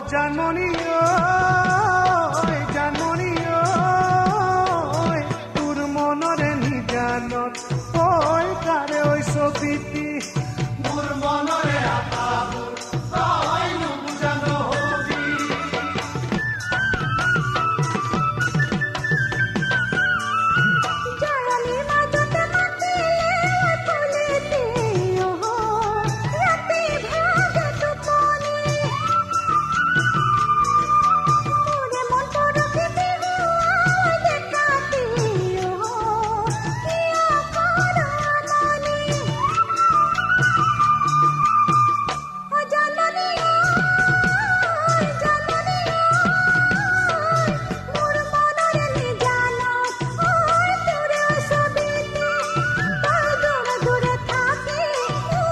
জানমণি জানমণি তোৰ মনৰে নিজানত তই কাৰে ঐ ছবিটি মোৰ মনৰে আশাবোৰ তই নুবুজা নহবি জানমণিৰ মাজতে মাতিলে ফুলেটি ৰাতি ভাগে টোপনি মোৰে মন পৰহি বিহুৱাই দেখাতি কিয় কৰ আমনি জানমণি জানমণি মোৰ মনৰে নিজানত তোৰে ছবিটি তই দূৰে দূৰে থাকি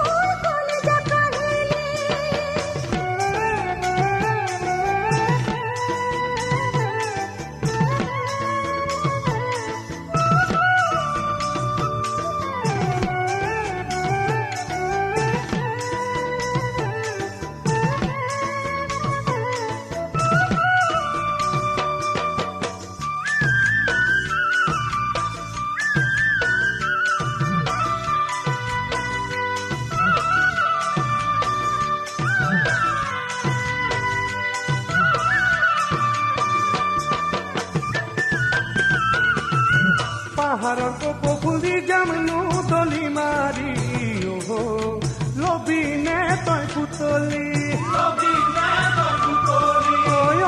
মোৰ কলিজা পাহাৰৰ কপৌ ফুলি যামনো দলি মাৰি লবিনে তই পুতলি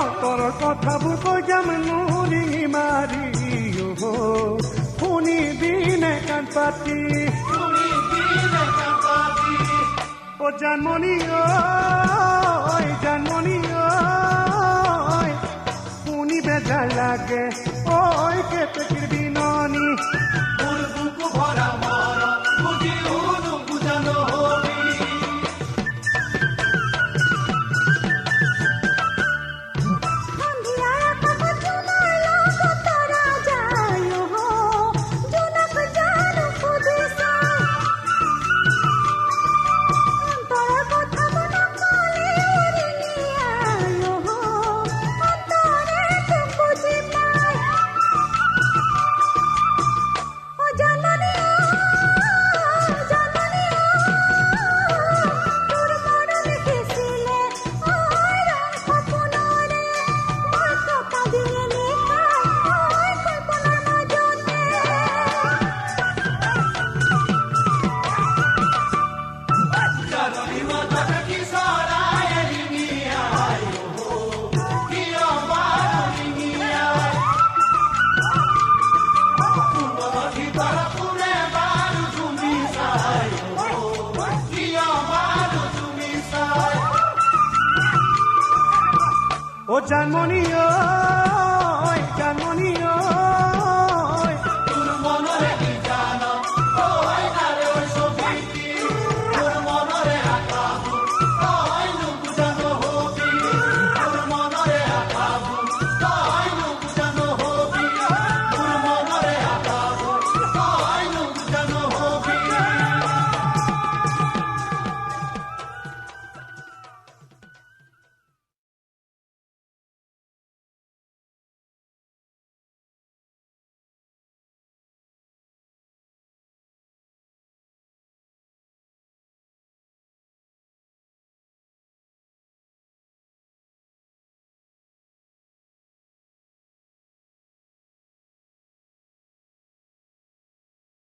অন্তৰৰ কথাবোৰ কৈ যামনো ৰিঙি মাৰি শুনিবিনে কাণ পাতি জানমণি জানমণি শুনি বেজাৰ লাগে ঐ কেতেকীৰ বিননি মোৰ বুকু ভৰা মৰম বুজিও নুবুজা নহবি সন্ধিয়াৰ আকাশত জোনাৰ লগত তৰা যায় জোনাক জানো সুধিছা অন্তৰৰ কথাবোৰ নকলে উৰিঙি আয় অন্তৰে তোক বুজি পায় জানমণি জানমণি তোৰ মৰম লিখিছিলে ৰং সপোনৰে মই থকা দিনে নিশাই কল্পনাৰ মাজতে জাননী মাজতে কি চৰাই ৰিঙি আই কিয় বাৰু ৰিঙি আই মনৰ ভিতৰত কোনে বাৰু তুমি চাই কিয় বাৰু তুমি চাই জানমণি